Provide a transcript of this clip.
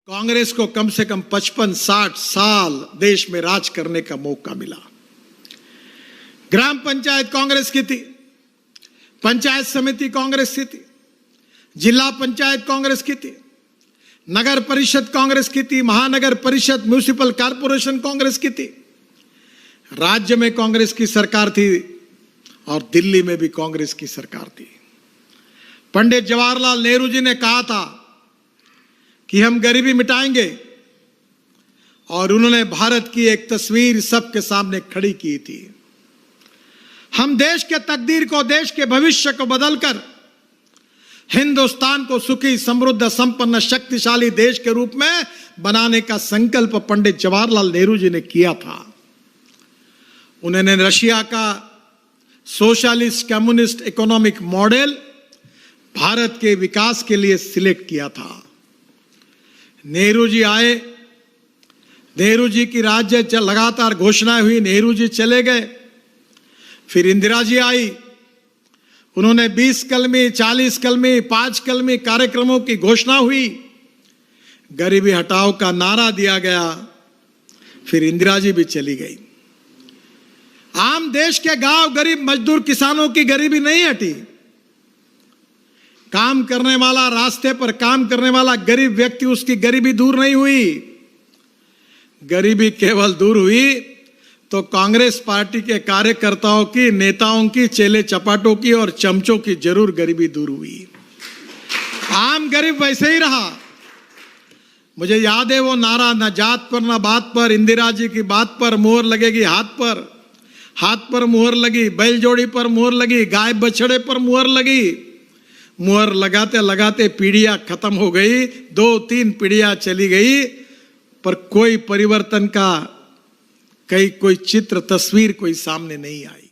कांग्रेस को कम से कम 55-60 साल देश में राज करने का मौका मिला। ग्राम पंचायत कांग्रेस की थी, पंचायत समिति कांग्रेस की थी, जिला पंचायत कांग्रेस की थी, नगर परिषद कांग्रेस की थी, महानगर परिषद म्युनिसिपल कॉर्पोरेशन कांग्रेस की थी। राज्य में कांग्रेस की सरकार थी और दिल्ली में भी कांग्रेस की सरकार थी। पंडित जवाहरलाल नेहरू जी ने कहा था कि हम गरीबी मिटाएंगे और उन्होंने भारत की एक तस्वीर सबके सामने खड़ी की थी। हम देश के तकदीर को, देश के भविष्य को बदलकर हिंदुस्तान को सुखी, समृद्ध, संपन्न, शक्तिशाली देश के रूप में बनाने का संकल्प पंडित जवाहरलाल नेहरू जी ने किया था। उन्होंने रशिया का socialist communist economic model Bharat के विकास के लिए सिलेक्ट किया था। नेहरू जी आए, नेहरू जी की राज्य लगातार घोषणाएं हुई, नेहरू जी चले गए, फिर इंदिरा जी आई, उन्होंने 20 कलमी, 40 कलमी, 5 कलमी कार्यक्रमों की घोषणा हुई, गरीबी हटाओ का नारा दिया गया, फिर इंदिरा जी भी चली गई। आम देश के गांव, गरीब मजदूर किसानों की गरीबी नहीं हटी। काम करने वाला, रास्ते पर काम करने वाला गरीब व्यक्ति, उसकी गरीबी दूर नहीं हुई। गरीबी केवल दूर हुई तो कांग्रेस पार्टी के कार्यकर्ताओं की, नेताओं की, चेले चपाटों की और चमचों की जरूर गरीबी दूर हुई। आम गरीब वैसे ही रहा। मुझे याद है वो नारा, न जात पर न बात पर, इंदिरा जी की बात पर मोहर लगेगी हाथ पर, हाथ पर मोहर लगी, बैल जोड़ी पर मोहर लगी, गाय बछड़े पर मोहर लगी। मुहर लगाते लगाते पीढ़ियां खत्म हो गई, 2-3 पीढ़ियां चली गई, पर कोई परिवर्तन का कोई चित्र, तस्वीर कोई सामने नहीं आई।